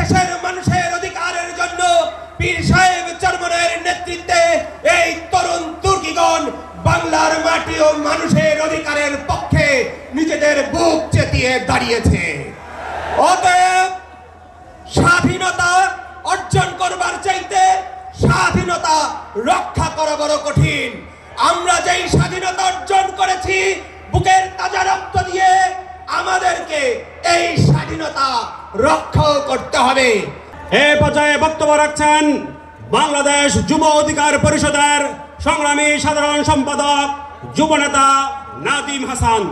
এদেশের মানুষের অধিকারের জন্য পীর সাহেব চরমনের নেতৃত্বে এই তরুণ তুর্কিগণ বাংলার মাটি ও মানুষের অধিকারের পক্ষে নিজেদের বুক চেতিয়ে দাঁড়িয়েছে। অতএব স্বাধীনতা অর্জন করবার চাইতে স্বাধীনতা রক্ষা করা বড় কঠিন। আমরা যেই স্বাধীনতা অর্জন করেছি বুকের তাজা রক্ত দিয়ে, আমাদেরকে এই স্বাধীনতা রক্ষা করতে হবে। এ পর্যায়ে বক্তব্য রাখছেন বাংলাদেশ যুব অধিকার পরিষদের সংগ্রামী সাধারণ সম্পাদক যুবনেতা নাদিম হাসান।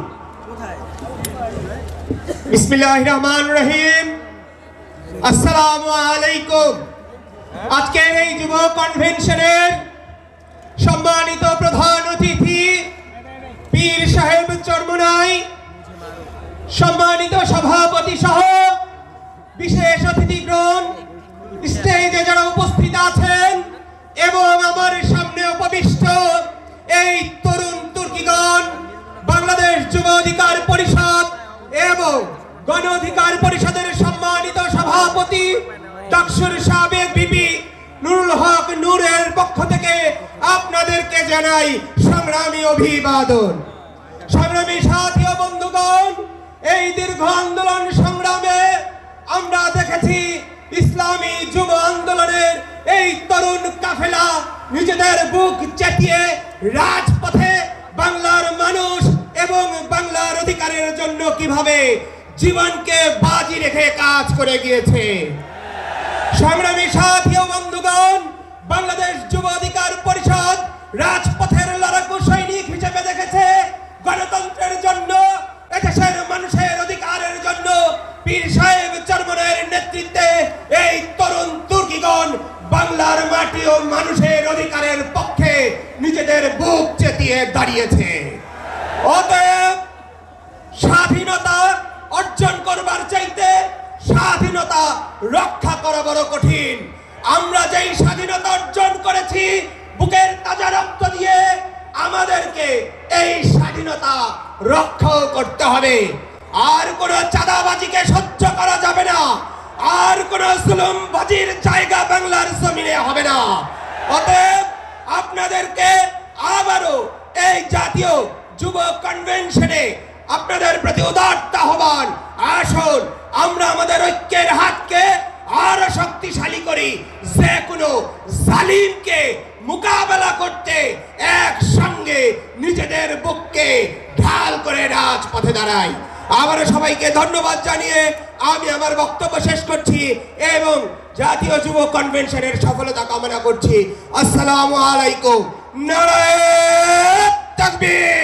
বিসমিল্লাহির রহমানির রহিম। আসসালামু আলাইকুম। আজকের এই যুব কনভেনশনের সম্মানিত প্রধান অতিথি পীর সাহেব চরমনাই, সম্মানিত সভাপতি সহ বিশেষ অতিথিগণ, স্টেজে যারা উপস্থিত আছেন এবং আমার সামনে উপবিষ্ট এই তরুণ তুর্কিগণ, বাংলাদেশ যুব অধিকার পরিষদ এবং গণ অধিকার পরিষদের সম্মানিত সভাপতি ডাকসুর সাবেক বিপি নুরুল হক নূরের পক্ষ থেকে আপনাদেরকে জানাই সংগ্রামী অভিবাদন। সংগ্রামী সাথী ও বন্ধুগণ, এই দীর্ঘ আন্দোলন সংগ্রামে আমরা দেখেছি ইসলামী যুব আন্দোলনের এই তরুণ কাফেলা নিজেদের বুক চেতিয়ে রাজপথে বাংলার মানুষ এবং বাংলার অধিকারের জন্য কিভাবে জীবনকে বাজি রেখে কাজ করে গিয়েছে। সংগ্রামী সাথী ও বন্ধুগণ, বাংলাদেশ যুব অধিকার পরিষদ রাজপথের লড়াকু সৈনিক হিসেবে দেখেছে গণতন্ত্রের জন্য, এদেশের মানুষের অধিকারের জন্য পীর সাহেব চরমনের নেতৃত্বে এই তরুণ তুর্কিগণ বাংলার মাটি ও মানুষের অধিকারের পক্ষে নিজেদের বুক চেতিয়ে দাঁড়িয়েছে। অতএব স্বাধীনতা অর্জন করবার চাইতে স্বাধীনতা রক্ষা করা বড় কঠিন। আমরা যেই স্বাধীনতা অর্জন করেছি বুকের তাজা রক্ত দিয়ে, আমাদেরকে এই স্বাধীনতা রক্ষা করতে হবে। আর কোন চাঁদাবাজিকে সহ্য করা যাবে না, আর কোন জুলুমবাজির জায়গা বাংলার জমিনে হবে না। অতএব আপনাদেরকে আবারও এই জাতীয় যুব কনভেনশনে আপনাদের প্রতি উদাত্ত আহ্বান, আসুন আমরা আমাদের ঐক্যের হাতকে আরো শক্তিশালী করি, যে কোনো জালিমকে মোকাবেলা করতে একসঙ্গে নিজেদের বুককে ঢাল করে রাজপথে দাঁড়াই। আবারও সবাইকে ধন্যবাদ জানিয়ে আমি আমার বক্তব্য শেষ করছি এবং জাতীয় যুব কনভেনশনের সফলতা কামনা করছি। আসসালামু আলাইকুম। নারায়ে তাকবীর।